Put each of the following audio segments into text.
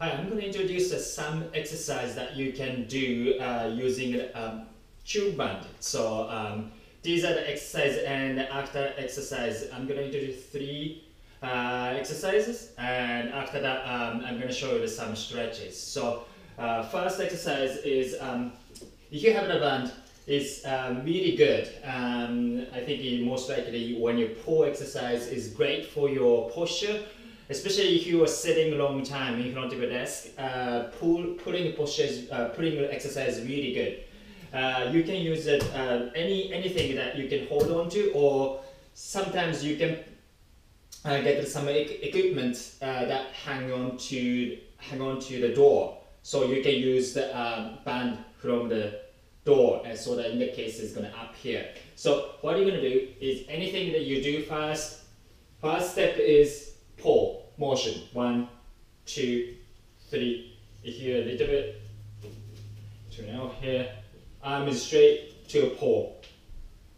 Hi, I'm going to introduce some exercise that you can do using tube band. These are the exercises, and after exercise, I'm going to introduce three exercises, and after that, I'm going to show you some stretches. First exercise is if you have the band, it's really good. I think most likely when you pull exercise is great for your posture. Especially if you are sitting a long time in front of your desk, pulling exercise is really good. You can use it anything that you can hold on to, or sometimes you can get some equipment that hang on to the door, so you can use the band from the door, and so that in the case it's going to up here. So what you're going to do is anything that you do first step is pull motion. 1, 2, 3. Here a little bit. To now here. Arm is straight to a pull.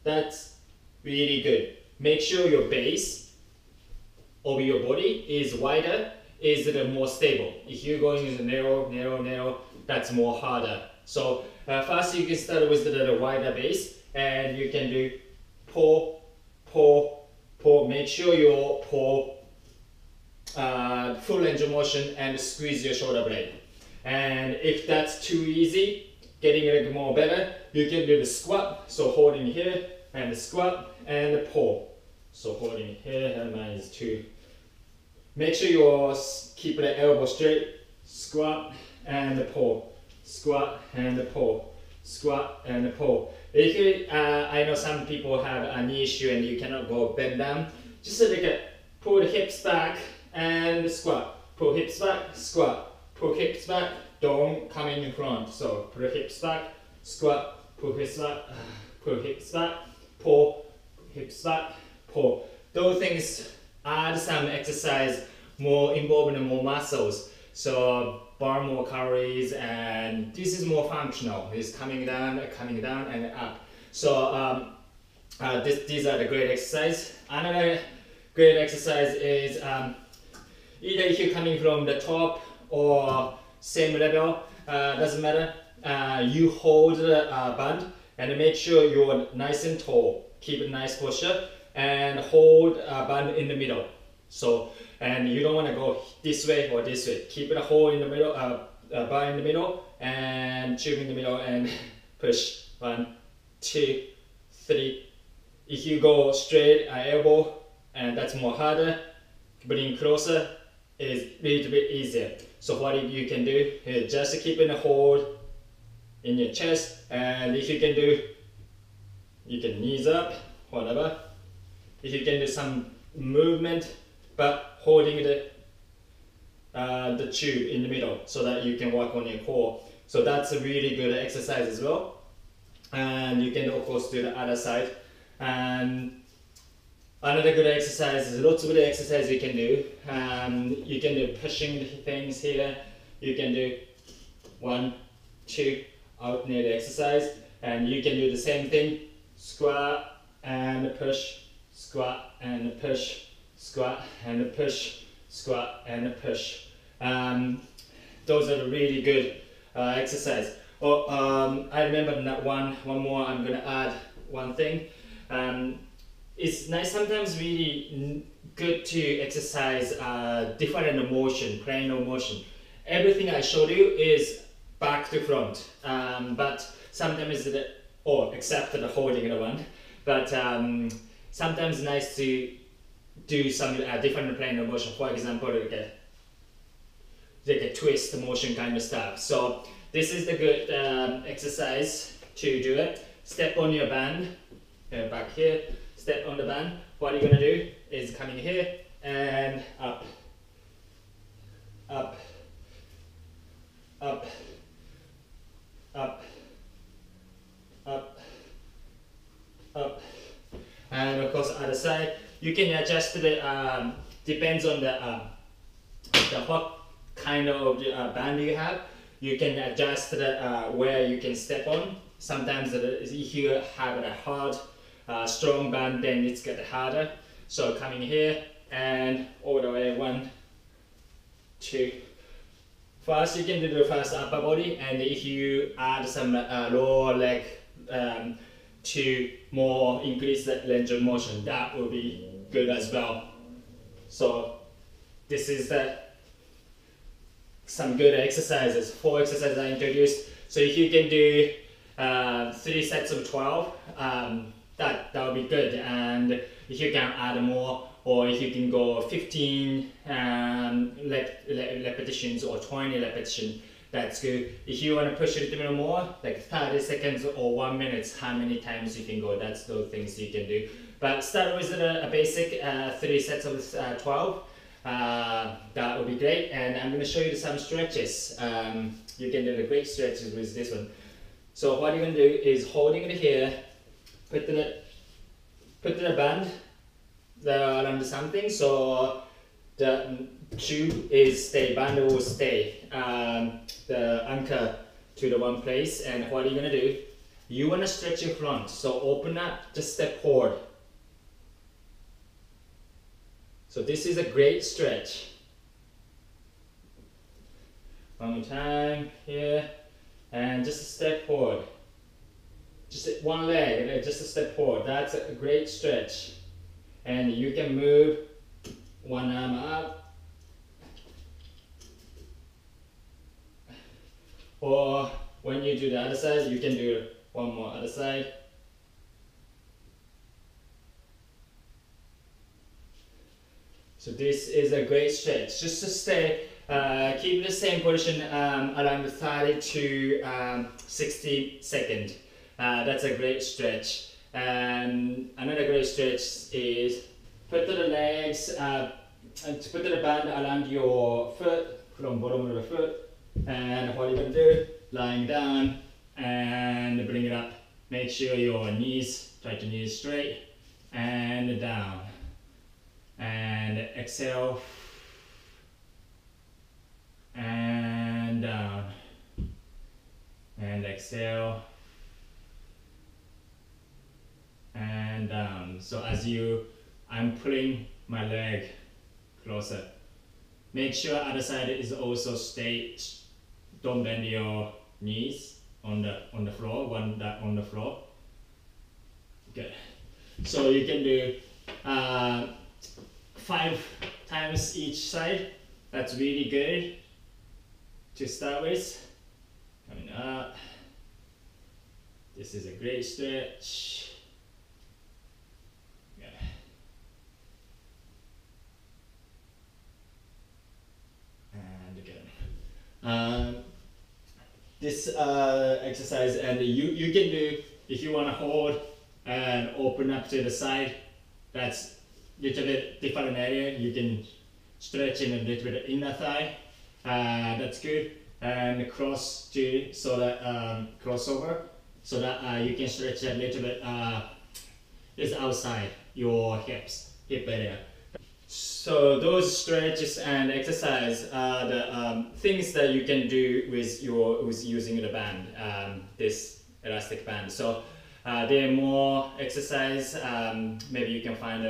That's really good. Make sure your base of your body is wider, is more stable. If you're going narrow, that's more harder. So first you can start with the wider base, and you can do pull. Make sure your pull full range of motion and squeeze your shoulder blade. And if that's too easy, getting it more better, you can do the squat. So holding here and the squat and the pull. So holding here, and mine is 2. Make sure you keep the elbow straight. Squat and the pull. Squat and the pull. Squat and the pull. If you, I know some people have a knee issue and you cannot go bend down. Just pull the hips back and squat. Pull hips back, squat. Pull hips back, don't come in front. So pull hips back, squat, pull hips back, pull hips back, pull, hips back, pull. Those things add some exercise, more involving more muscles. So burn more calories, and this is more functional. It's coming down and up. So these are the great exercise. Another great exercise is either if you're coming from the top or same level, doesn't matter. You hold the band and make sure you're nice and tall. Keep a nice posture and hold a band in the middle. So, and you don't want to go this way or this way. Keep it a hold in the middle, bar in the middle, and tube in the middle, and push. 1, 2, 3. If you go straight elbow, and that's more harder, bring closer is a little bit easier. So what you can do is just keep in a hold in your chest, and if you can do, you can knees up, whatever. If you can do some movement, but holding the tube in the middle so that you can work on your core. So that's a really good exercise as well. And you can of course do the other side. And another good exercise is lots of good exercise you can do. You can do pushing things here. You can do 1, 2, alternate exercise, and you can do the same thing. Squat and push, squat and push, squat and push, squat and push. Those are really good exercise. I remember that one more. I'm gonna add one thing. It's nice sometimes really good to exercise different motion, plane of motion. Everything I showed you is back to front, but sometimes except the holding the one, but sometimes nice to do some different plane of motion. For example, like a twist motion kind of stuff. So this is the good exercise to do it. Step on your band, back here. Step on the band. What you're gonna do is coming here and up, up, up, up, up, up, and of course other side. You can adjust the depends on the what kind of band you have. You can adjust the where you can step on. Sometimes if you have a hard strong band, then it's get harder. So coming here and all the way 1, 2, First, you can do the first upper body, and if you add some lower leg to more increase the range of motion, that will be good as well. So this is some good exercises. 4 exercises I introduced. So if you can do 3 sets of 12, that would be good. And if you can add more, or if you can go 15 repetitions or 20 repetitions, that's good. If you want to push it a little bit more, like 30 seconds or 1 minute, how many times you can go, that's those things you can do. But start with a basic 3 sets of 12. That would be great, and I'm going to show you some stretches. You can do the great stretches with this one. So what you're going to do is holding it here, put the band around something, so the tube is stay, band will stay, the anchor to the one place. And what you're going to do, you want to stretch your front, so open up, just step forward. So this is a great stretch. One more time here, and just a step forward. Just one leg, and just a step forward. That's a great stretch. And you can move one arm up, or when you do the other side, you can do one more other side. So this is a great stretch. Just to stay, keep the same position around 30 to 60 seconds. That's a great stretch. And another great stretch is put the legs, and put the band around your foot, from bottom of the foot. And what you're going to do, lying down and bring it up. Make sure your knees, try to knees straight, and down. And exhale, and down, and exhale, and down. So as I'm pulling my leg closer. Make sure other side is also straight. Don't bend your knees on the floor, on the floor. Good. So you can do 5 times each side. That's really good to start with. Coming up. This is a great stretch. Yeah. And again. This exercise, and you can do, if you want to hold and open up to the side, that's little bit different area. You can stretch in a little bit inner thigh. That's good. And cross to, so that crossover, so that you can stretch a little bit is outside your hip area. So those stretches and exercise are the things that you can do with using the band, this elastic band. So there are more exercise. Maybe you can find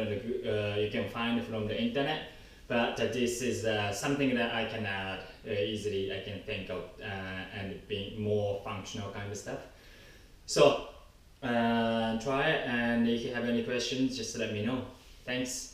from the internet, but this is something that I can add easily. I can think of and being more functional kind of stuff. So try it, and if you have any questions, just let me know. Thanks.